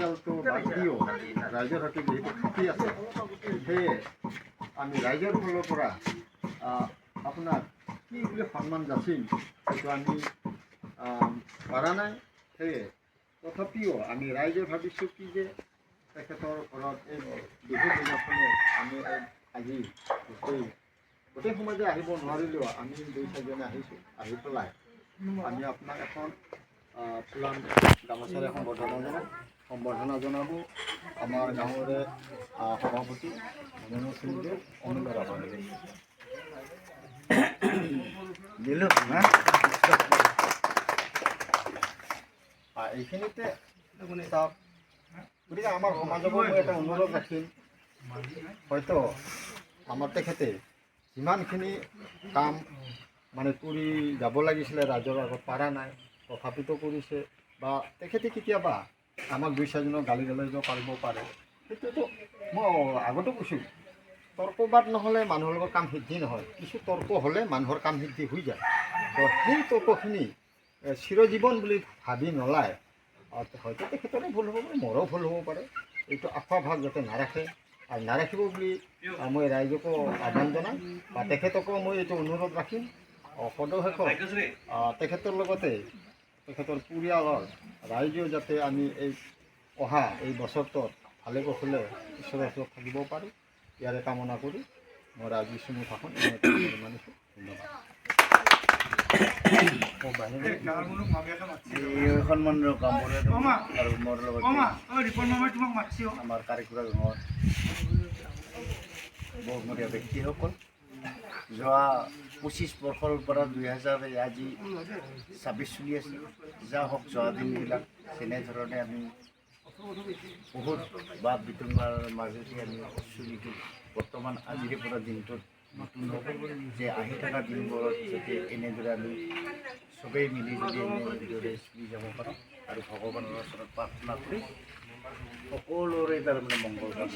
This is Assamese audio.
পৰিয়ালটো বাদ দিও ৰাইজৰ সৈতে যিহেতু খাতি আছে, সেয়ে আমি ৰাইজৰ ফালৰ পৰা আপোনাক কি বুলি সন্মান যাচিম সেইটো আমি পৰা নাই। সেয়ে তথাপিও আমি ৰাইজে ভাবিছোঁ কি যে তেখেতৰ ঘৰত এই বিহু দিনাখনো আমি আজি গোটেই সমাজে আহিব নোৱাৰিলেও আমি 2-4জনে আহিছোঁ, আহি পেলাই আমি আপোনাক এখন ফুলান গামোচাৰে সম্বৰ্ধনা জনাব আমাৰ গাঁৱৰে সভাপতি অমূল্য ৰাভাদেৱে। এইখিনিতে চাওক, গতিকে আমাৰ সমাজকো মই এটা অনুৰোধ ৰাখিম, হয়তো আমাৰ তেখেতে যিমানখিনি কাম মানে কৰি যাব লাগিছিলে ৰাইজৰ আগত পৰা নাই, তথাপিতো কৰিছে। বা তেখেতে কেতিয়াবা আমাক 2-4জনক গালি গালাজ পাৰিব পাৰে, সেইটোতো মই আগতো কৈছোঁ, তৰ্কবাদ নহ'লে মানুহৰ লগত কাম সিদ্ধি নহয়, কিছু তৰ্ক হ'লে মানুহৰ কাম সিদ্ধি হৈ যায়। তো সেই তৰ্কখিনি চিৰজীৱন বুলি ভাবি নলয়, হয়তো তেখেতৰো ভুল হ'ব পাৰে, মোৰো ভুল হ'ব পাৰে, এইটো আশাভাগ যাতে নাৰাখে আৰু নাৰাখিব বুলি মই ৰাইজকো আহ্বান জনাম বা তেখেতকো মই এইটো অনুৰোধ ৰাখিম। সদৌ তেখেতৰ লগতে তেখেতৰ পৰিয়ালৰ ৰাইজেও যাতে আমি অহা এই বছৰটোত ভালে কুশলে ঈশ্বৰৰ ওচৰত থাকিব পাৰোঁ, ইয়াৰে কামনা কৰি মই আজি চমু ভাষণ মানিছোঁ। ধন্যবাদ। সন্মানৰ কামৰে আৰু মোৰ লগত আমাৰ কাৰিকুৰা গাঁৱৰ বহুমূলীয়া ব্যক্তিসকল, যোৱা 25 বৰ্ষৰ পৰা 2000 আজি 26 চলি আছে। যা হওক যোৱা দিনবিলাক তেনেধৰণে আমি বহুত বাদ বিতম্বাৰ মাজেদি আমি চলিটো বৰ্তমান আজিৰে পৰা দিনটোত নতুন হ'ব যে আহি থকা দিনবোৰত যাতে এনেদৰে আমি চবেই মিলি যদি এনেদৰে চলি যাব পাৰোঁ আৰু ভগৱানৰ ওচৰত প্ৰাৰ্থনা কৰি সকলোৰে তাৰমানে মংগল কামনা